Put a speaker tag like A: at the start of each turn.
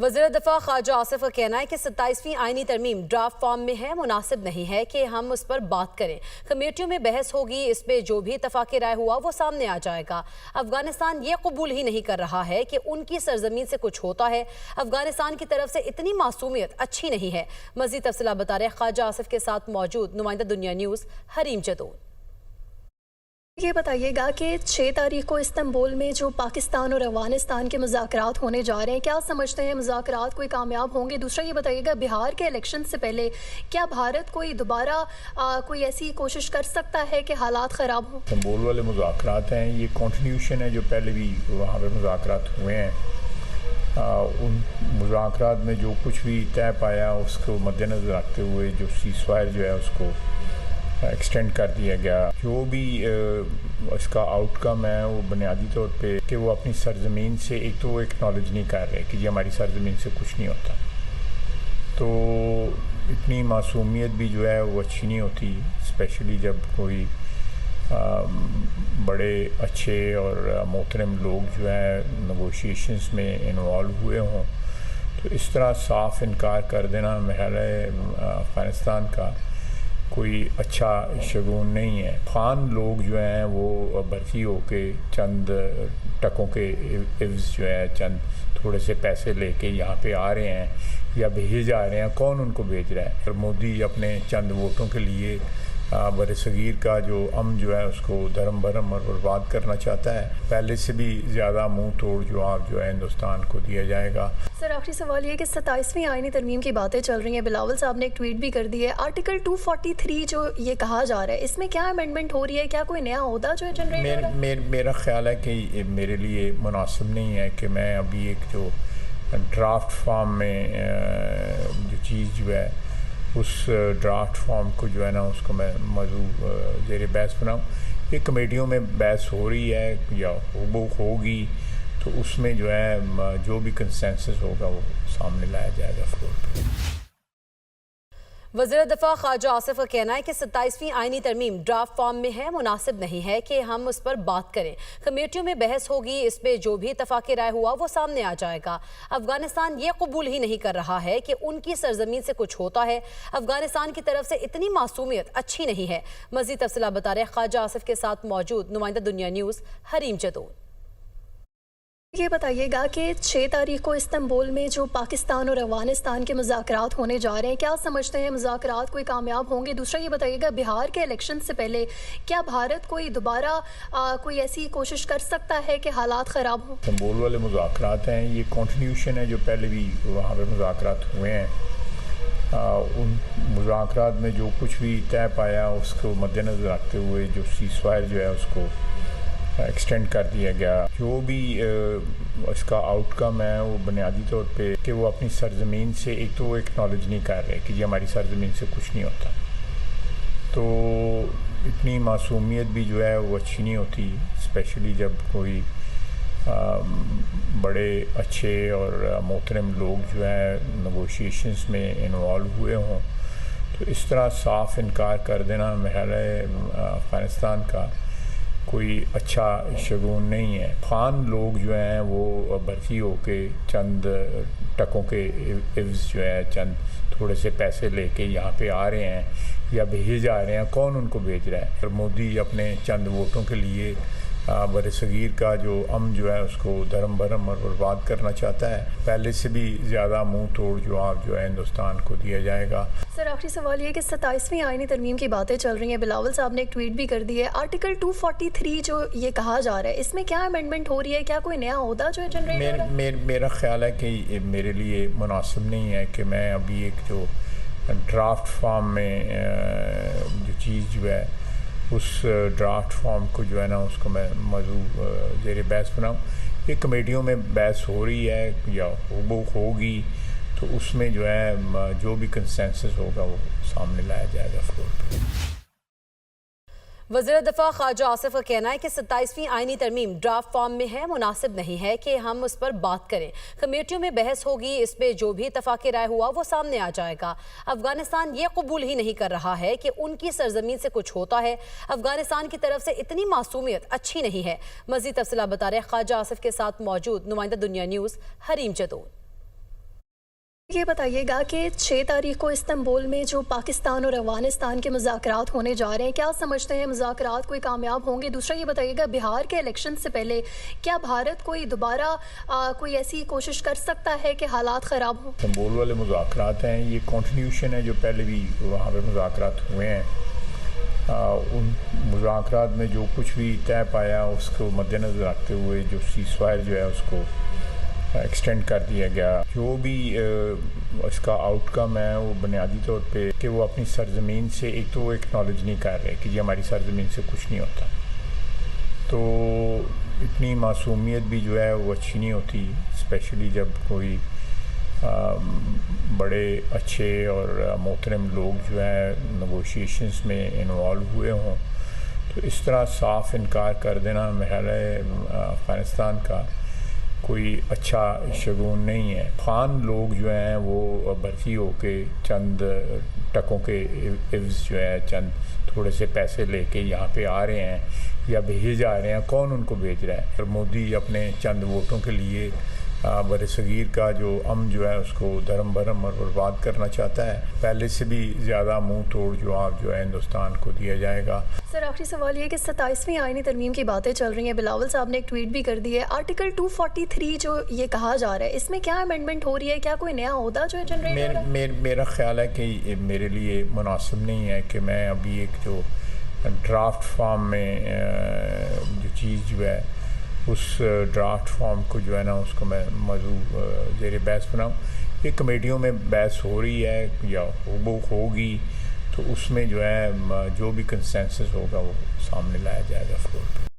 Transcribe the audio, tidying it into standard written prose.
A: वज़ीर दफ़ा ख्वाजा आसिफ का कहना है कि 27वीं आईनी तरमीम ड्राफ्ट फॉर्म में है, मुनासिब नहीं है कि हम उस पर बात करें। कमेटियों में बहस होगी, इस पर जो भी इत्तफाक़ राय हुआ वो सामने आ जाएगा। अफगानिस्तान ये कबूल ही नहीं कर रहा है कि उनकी सरजमीन से कुछ होता है। अफगानिस्तान की तरफ से इतनी मासूमियत अच्छी नहीं है। मज़ीद तफसीलात बता रहे ख्वाजा आसिफ के साथ मौजूद नुमाइंदा दुनिया न्यूज़ हरीम जदोद।
B: ये बताइएगा कि 6 तारीख को इस्तांबुल में जो पाकिस्तान और अफगानिस्तान के मुज़ाकरात होने जा रहे हैं, क्या समझते हैं मुज़ाकरात कोई कामयाब होंगे? दूसरा ये बताइएगा, बिहार के इलेक्शन से पहले क्या भारत कोई दोबारा कोई ऐसी कोशिश कर सकता है कि हालात ख़राब हों?
C: इस्तांबुल वाले मुज़ाकरात हैं, ये कंटिन्यूशन है जो पहले भी वहाँ पर मुज़ाकरात हुए हैं। उन मुज़ाकरात में जो कुछ भी तय पाया उसको मद्देनज़र रखते हुए जो सीज़फायर जो है उसको एक्सटेंड कर दिया गया। जो भी इसका आउटकम है वो बुनियादी तौर पे कि वो अपनी सरजमीन से एक तो वो एक्नॉलेज नहीं कर रहे कि ये हमारी सरजमीन से कुछ नहीं होता, तो इतनी मासूमियत भी जो है वो अच्छी नहीं होती, स्पेशली जब कोई बड़े अच्छे और मोहतरम लोग जो है नेगोशिएशंस में इन्वॉल्व हुए हों। तो इस तरह साफ इनकार कर देना मेरा अफ़गानिस्तान का कोई अच्छा शगुन नहीं है। खान लोग जो हैं वो भर्ती होके चंद टकों के इव्ज़ जो है चंद थोड़े से पैसे लेके यहाँ पे आ रहे हैं या भेजे जा रहे हैं, कौन उनको भेज रहा है? और मोदी अपने चंद वोटों के लिए बरसगीर का जो अमन जो है उसको धर्म भरम और बर्बाद करना चाहता है। पहले से भी ज़्यादा मुंह तोड़ जवाब जो है हिंदुस्तान को दिया जाएगा।
B: सर, आखिरी सवाल ये कि 27वीं आईनी तरमीम की बातें चल रही हैं, बिलावल साहब ने एक ट्वीट भी कर दी है। आर्टिकल 243 जो ये कहा जा रहा है, इसमें क्या अमेंडमेंट हो रही है? क्या कोई नया ओहदा जो है जनरेट हो रहा है?
C: मेरा ख्याल है कि मेरे लिए मुनासिब नहीं है कि मैं अभी एक जो ड्राफ्ट फॉर्म में जो चीज़ जो है उस ड्राफ्ट फॉर्म को जो है ना उसको मैं मौजूद ज़ेर बहस बनाऊँ। ये कमेटियों में बहस हो रही है या होगी, तो उसमें जो है जो भी कंसेंसस होगा वो सामने लाया जाएगा फ्लोर पे।
A: वज़ीर दफ़ा ख्वाजा आसिफ का कहना है कि 27वीं आईनी तरमीम ड्राफ्ट फॉर्म में है, मुनासिब नहीं है कि हम उस पर बात करें। कमेटियों में बहस होगी, इस पर जो भी इत्तफाक़ राय हुआ वो सामने आ जाएगा। अफगानिस्तान ये कबूल ही नहीं कर रहा है कि उनकी सरजमीन से कुछ होता है। अफगानिस्तान की तरफ से इतनी मासूमियत अच्छी नहीं है। मज़ीद तफसीलात बता रहे ख्वाजा आसिफ के साथ मौजूद नुमाइंदा दुनिया न्यूज़ हरीम जदोद।
B: ये बताइएगा कि 6 तारीख को इस्तांबुल में जो पाकिस्तान और अफगानिस्तान के मुज़ाकरात होने जा रहे हैं, क्या समझते हैं मुज़ाकरात कोई कामयाब होंगे? दूसरा ये बताइएगा, बिहार के इलेक्शन से पहले क्या भारत कोई दोबारा कोई ऐसी कोशिश कर सकता है कि हालात ख़राब हों?
C: इस्तांबुल वाले मुज़ाकरात हैं, ये कंटिन्यूशन है जो पहले भी वहाँ पर मुज़ाकरात हुए हैं। उन मुज़ाकरात में जो कुछ भी तय पाया उसको मद्देनज़र रखते हुए जो सीज़फायर जो है उसको एक्सटेंड कर दिया गया। जो भी इसका आउटकम है वो बुनियादी तौर पे कि वो अपनी सरजमीन से एक तो वो एक्नॉलेज नहीं कर रहे कि ये हमारी सरजमीन से कुछ नहीं होता, तो इतनी मासूमियत भी जो है वो अच्छी नहीं होती, स्पेशली जब कोई बड़े अच्छे और मोहतरम लोग जो है नेगोशिएशंस में इन्वॉल्व हुए हों। तो इस तरह साफ इनकार कर देना मेरा अफ़गानिस्तान का कोई अच्छा शगुन नहीं है। खान लोग जो हैं वो भर्ती होके चंद टकों के इव्ज़ जो है चंद थोड़े से पैसे लेके यहाँ पे आ रहे हैं या भेजे जा रहे हैं, कौन उनको भेज रहा है? और मोदी अपने चंद वोटों के लिए बरसगीर का जो अमन जो है उसको धर्म भरम और बर्बाद करना चाहता है। पहले से भी ज़्यादा मुंह तोड़ जवाब जो है हिंदुस्तान को दिया जाएगा।
B: सर, आखिरी सवाल ये कि 27वीं आईनी तरमीम की बातें चल रही हैं, बिलावल साहब ने एक ट्वीट भी कर दी है। आर्टिकल 243 जो ये कहा जा रहा है, इसमें क्या अमेंडमेंट हो रही है? क्या कोई नया ओहदा जो है जनरेट हो रहा है?
C: मेरा ख्याल है कि मेरे लिए मुनासिब नहीं है कि मैं अभी एक जो ड्राफ्ट फॉर्म में जो चीज़ जो है उस ड्राफ्ट फॉर्म को जो है ना उसको मैं मौजूद ज़ेर बहस बनाऊँ। ये कमेटियों में बहस हो रही है या होगी, तो उसमें जो है जो भी कंसेंसस होगा वो सामने लाया जाएगा फ्लोर पे।
A: वज़ीर दफ़ा ख्वाजा आसिफ का कहना है कि 27वीं आईनी तरमीम ड्राफ्ट फॉर्म में है, मुनासिब नहीं है कि हम उस पर बात करें। कमेटियों में बहस होगी, इस पर जो भी इत्तफाक़ राय हुआ वो सामने आ जाएगा। अफगानिस्तान ये कबूल ही नहीं कर रहा है कि उनकी सरजमीन से कुछ होता है। अफगानिस्तान की तरफ से इतनी मासूमियत अच्छी नहीं है। मज़ीद तफसीलात बता रहे ख्वाजा आसिफ के साथ मौजूद नुमाइंदा दुनिया न्यूज़ हरीम जदोद।
B: ये बताइएगा कि 6 तारीख को इस्तांबुल में जो पाकिस्तान और अफगानिस्तान के मुज़ाकरात होने जा रहे हैं, क्या समझते हैं मुज़ाकरात कोई कामयाब होंगे? दूसरा ये बताइएगा, बिहार के इलेक्शन से पहले क्या भारत कोई दोबारा कोई ऐसी कोशिश कर सकता है कि हालात ख़राब हों?
C: इस्तांबुल वाले मुज़ाकरात हैं, ये कंटिन्यूशन है जो पहले भी वहाँ पे मुज़ाकरात हुए हैं। उन मुज़ाकरात में जो कुछ भी तय पाया उसको मद्देनज़र रखते हुए जो सीज़फायर जो है उसको एक्सटेंड कर दिया गया। जो भी इसका आउटकम है वो बुनियादी तौर पे कि वो अपनी सरजमीन से एक तो वो एक्नॉलेज नहीं कर रहे कि ये हमारी सरजमीन से कुछ नहीं होता, तो इतनी मासूमियत भी जो है वो अच्छी नहीं होती, स्पेशली जब कोई बड़े अच्छे और मोहतरम लोग जो है नेगोशिएशंस में इन्वॉल्व हुए हों। तो इस तरह साफ इनकार कर देना मेरा अफ़गानिस्तान का कोई अच्छा शगुन नहीं है। खान लोग जो हैं वो भर्ती होके चंद टकों के इव्ज़ जो है चंद थोड़े से पैसे लेके यहाँ पे आ रहे हैं या भेजे जा रहे हैं, कौन उनको भेज रहा है? और मोदी अपने चंद वोटों के लिए बरसगीर का जो अमन जो है उसको धर्म भरम और बर्बाद करना चाहता है। पहले से भी ज़्यादा मुंह तोड़ जवाब जो है हिंदुस्तान को दिया जाएगा।
B: सर, आखिरी सवाल ये कि 27वीं आईनी तरमीम की बातें चल रही हैं, बिलावल साहब ने एक ट्वीट भी कर दी है। आर्टिकल 243 जो ये कहा जा रहा है, इसमें क्या अमेंडमेंट हो रही है? क्या कोई नया ओहदा जो है जनरेट हो रहा है?
C: मेरा ख्याल है कि मेरे लिए मुनासिब नहीं है कि मैं अभी एक जो ड्राफ्ट फॉर्म में जो चीज़ जो है उस ड्राफ्ट फॉर्म को जो है ना उसको मैं मौजू ज़ेर बहस बनाऊँ। ये कमेटियों में बहस हो रही है या वो होगी, तो उसमें जो है जो भी कंसेंसस होगा वो सामने लाया जाएगा फ्लोर पे।